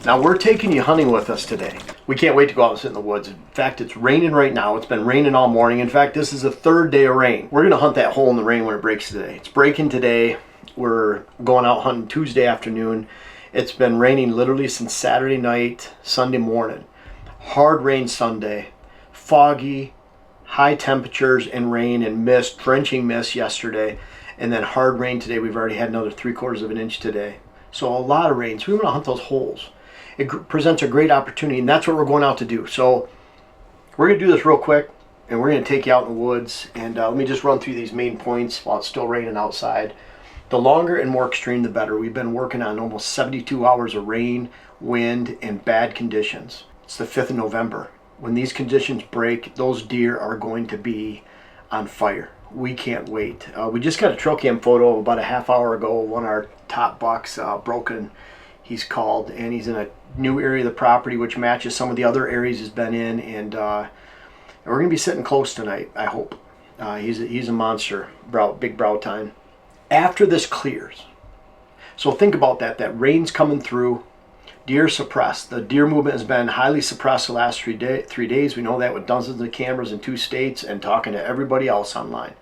Now we're taking you hunting with us today. We can't wait to go out and sit in the woods. In fact, it's raining right now. It's been raining all morning. In fact, this is the third day of rain. We're gonna hunt that hole in the rain when it breaks today. It's breaking today. We're going out hunting Tuesday afternoon. It's been raining literally since Saturday night, Sunday morning. Hard rain Sunday, foggy, high temperatures and rain and mist, drenching mist yesterday, and then hard rain today. We've already had another 3/4 of an inch today. So a lot of rain. So we want to hunt those holes. It presents a great opportunity, and that's what we're going out to do. So we're going to do this real quick, and we're going to take you out in the woods. And let me just run through these main points while it's still raining outside. The longer and more extreme, the better. We've been working on almost 72 hours of rain, wind, and bad conditions. It's the 5th of November. When these conditions break, those deer are going to be on fire. We can't wait. We just got a trail cam photo about a half hour ago. One of our top bucks, Broken, he's called, and he's in a new area of the property which matches some of the other areas he's been in, and we're going to be sitting close tonight, I hope. He's a monster, big brow tine. After this clears, so think about that rain's coming through, deer suppressed. The deer movement has been highly suppressed the last 3 days. We know that with dozens of cameras in 2 states and talking to everybody else online.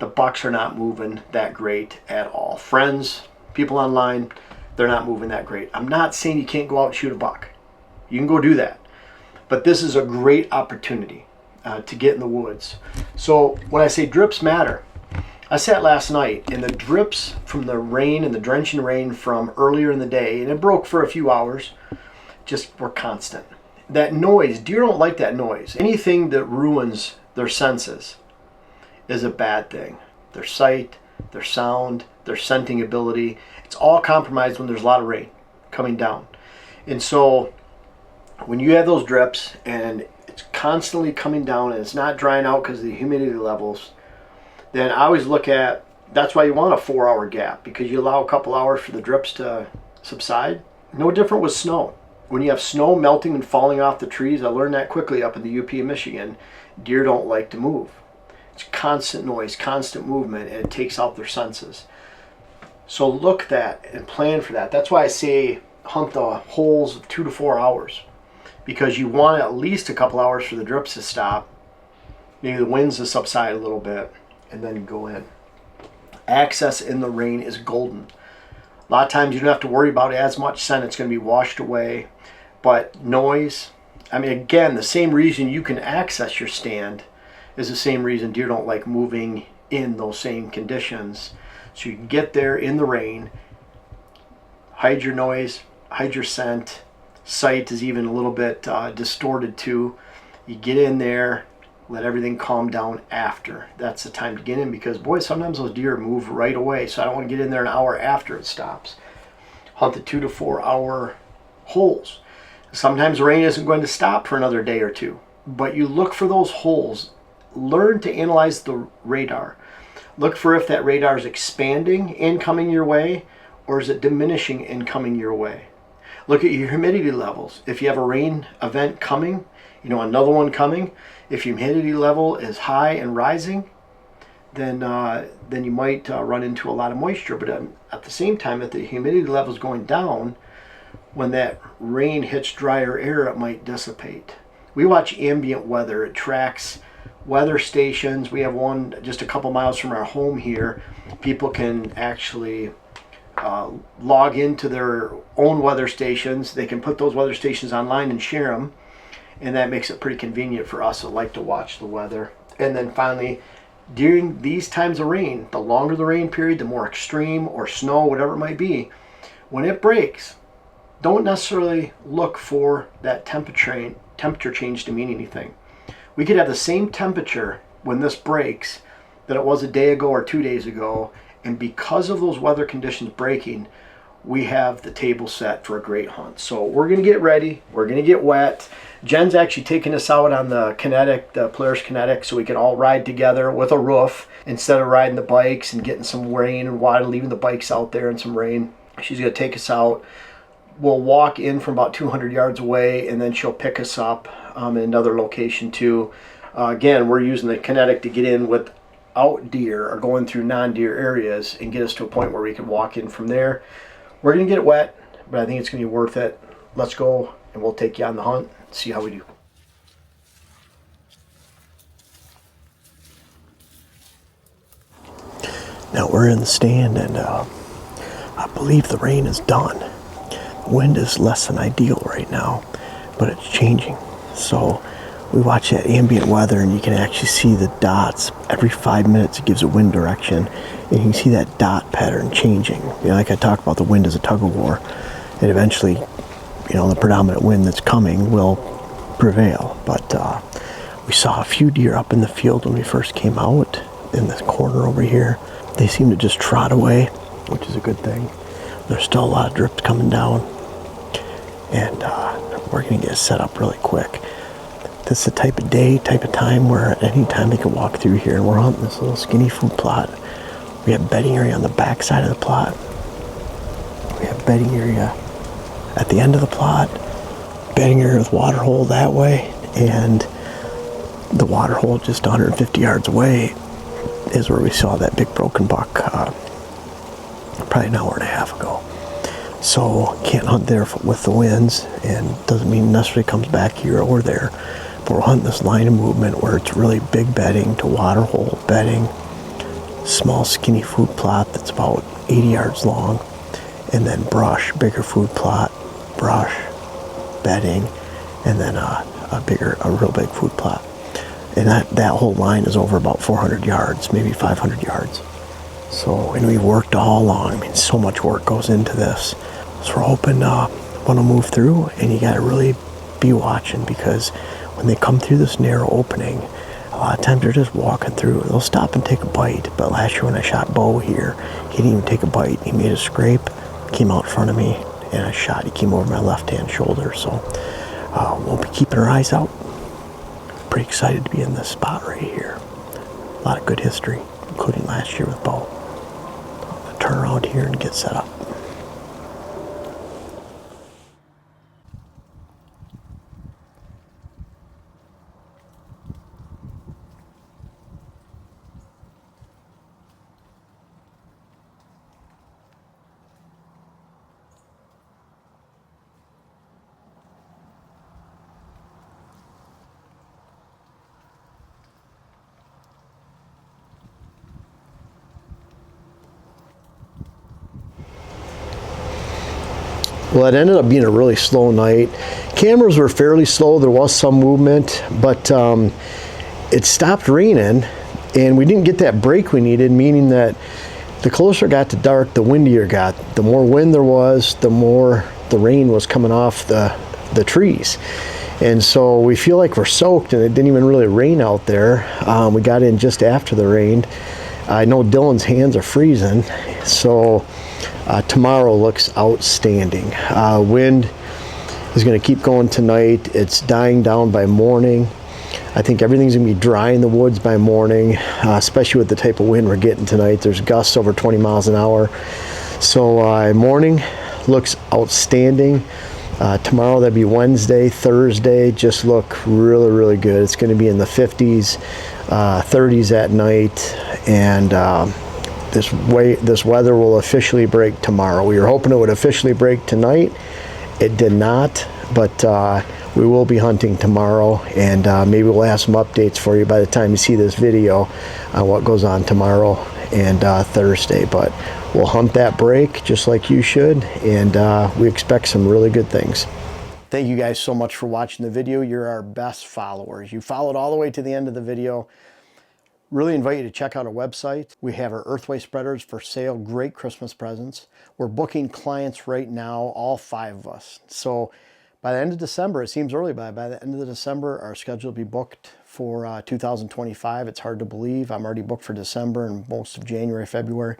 The bucks are not moving that great at all. Friends, people online, they're not moving that great. I'm not saying you can't go out and shoot a buck. You can go do that. But this is a great opportunity to get in the woods. So when I say drips matter, I sat last night, and the drips from the rain and the drenching rain from earlier in the day, and it broke for a few hours, just were constant. That noise, deer don't like that noise. Anything that ruins their senses is a bad thing. Their sight, their sound, their scenting ability, it's all compromised when there's a lot of rain coming down. And so when you have those drips and it's constantly coming down and it's not drying out because of the humidity levels, then I always look at, that's why you want a 4-hour gap, because you allow a couple hours for the drips to subside. No different with snow. When you have snow melting and falling off the trees, I learned that quickly up in the UP of Michigan, deer don't like to move. It's constant noise, constant movement, and it takes out their senses. So look at that and plan for that. That's why I say hunt the holes of 2 to 4 hours, because you want at least a couple hours for the drips to stop, maybe the winds to subside a little bit, and then go in. Access in the rain is golden. A lot of times you don't have to worry about as much scent. It's going to be washed away. But noise, I mean, again, the same reason you can access your stand is the same reason deer don't like moving in those same conditions. So you can get there in the rain, hide your noise, hide your scent. Sight is even a little bit distorted too. You get in there, let everything calm down after. That's the time to get in, because boy, sometimes those deer move right away. So I don't want to get in there an hour after it stops. Hunt the 2 to 4 hour holes. Sometimes the rain isn't going to stop for another day or two, but you look for those holes. Learn to analyze the radar. Look for if that radar is expanding and coming your way, or is it diminishing and coming your way. Look at your humidity levels. If you have a rain event coming, another one coming, if your humidity level is high and rising, then you might run into a lot of moisture. But at the same time, if the humidity level is going down, when that rain hits drier air, it might dissipate. We watch ambient weather. It tracks weather stations. We have one just a couple miles from our home here. People can actually log into their own weather stations. They can put those weather stations online and share them. And that makes it pretty convenient for us that like to watch the weather. And then finally, during these times of rain, the longer the rain period, the more extreme, or snow, whatever it might be, when it breaks, don't necessarily look for that temperature change to mean anything. We could have the same temperature when this breaks that it was a day ago or 2 days ago, and because of those weather conditions breaking, we have the table set for a great hunt. So we're going to get ready. We're going to get wet. Jen's actually taking us out on the Kinetic, the Polaris Kinetic, so we can all ride together with a roof instead of riding the bikes and getting some rain and water, leaving the bikes out there in some rain. She's going to take us out. We'll walk in from about 200 yards away, and then she'll pick us up in another location too. Again, we're using the Kinetic to get in without deer or going through non-deer areas and get us to a point where we can walk in from there. We're going to get wet, but I think it's going to be worth it. let's go and we'll take you on the hunt, see how we do. Now we're in the stand, and I believe the rain is done. The wind is less than ideal right now, but it's changing. So we watch that ambient weather, and you can actually see the dots. Every 5 minutes it gives a wind direction, and you can see that dot pattern changing. You know, like I talked about, the wind is a tug of war, and eventually, you know, the predominant wind that's coming will prevail. But we saw a few deer up in the field when we first came out in this corner over here. They seem to just trot away, which is a good thing. There's still a lot of drips coming down, and we're gonna get set up really quick. This is the type of day, type of time where at any time they can walk through here. And we're hunting this little skinny food plot. We have bedding area on the back side of the plot. We have bedding area at the end of the plot. Bedding area with water hole that way, and the water hole just 150 yards away is where we saw that big broken buck probably an hour and a half ago. So can't hunt there with the winds, and doesn't mean necessarily comes back here or there. But we're hunting this line of movement where it's really big bedding to water hole bedding, small skinny food plot that's about 80 yards long, and then brush, bigger food plot, brush, bedding, and then a real big food plot. And that whole line is over about 400 yards, maybe 500 yards. So, and we've worked all along. I mean, so much work goes into this. So we're hoping one will move through, and you got to really be watching, because when they come through this narrow opening, a lot of times they're just walking through. They'll stop and take a bite. But last year when I shot Bo here, he didn't even take a bite. He made a scrape, came out in front of me, and I shot. He came over my left-hand shoulder. So we'll be keeping our eyes out. Pretty excited to be in this spot right here. A lot of good history, including last year with Bo. I'm gonna turn around here and get set up. Well, it ended up being a really slow night. Cameras were fairly slow. There was some movement, but it stopped raining, and we didn't get that break we needed, meaning that the closer it got to dark, the windier it got. The more wind there was, the more the rain was coming off the trees. And so we feel like we're soaked, and it didn't even really rain out there. We got in just after the rain. I know Dylan's hands are freezing, so tomorrow looks outstanding. Wind is going to keep going tonight. It's dying down by morning. I think everything's going to be dry in the woods by morning, especially with the type of wind we're getting tonight. There's gusts over 20 miles an hour. So morning looks outstanding. Tomorrow, that'd be Wednesday, Thursday, just look really, really good. It's going to be in the 50s, 30s at night, and this weather will officially break tomorrow. We were hoping it would officially break tonight. It did not, but we will be hunting tomorrow, and maybe we'll have some updates for you by the time you see this video on what goes on tomorrow and Thursday. But we'll hunt that break just like you should, and we expect some really good things. Thank you guys so much for watching the video. You're our best followers. You followed all the way to the end of the video. Really invite you to check out our website. We have our earthway spreaders for sale, great Christmas presents. We're booking clients right now, all 5 of us. So by the end of December, it seems early, but by the end of December, our schedule will be booked for 2025. It's hard to believe. I'm already booked for December and most of January, February.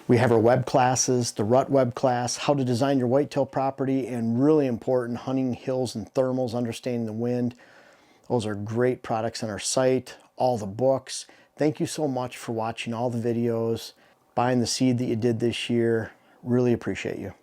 We have our web classes, the rut web class, how to design your whitetail property, and really important, hunting hills and thermals, understanding the wind. Those are great products on our site, all the books. Thank you so much for watching all the videos, buying the seed that you did this year. Really appreciate you.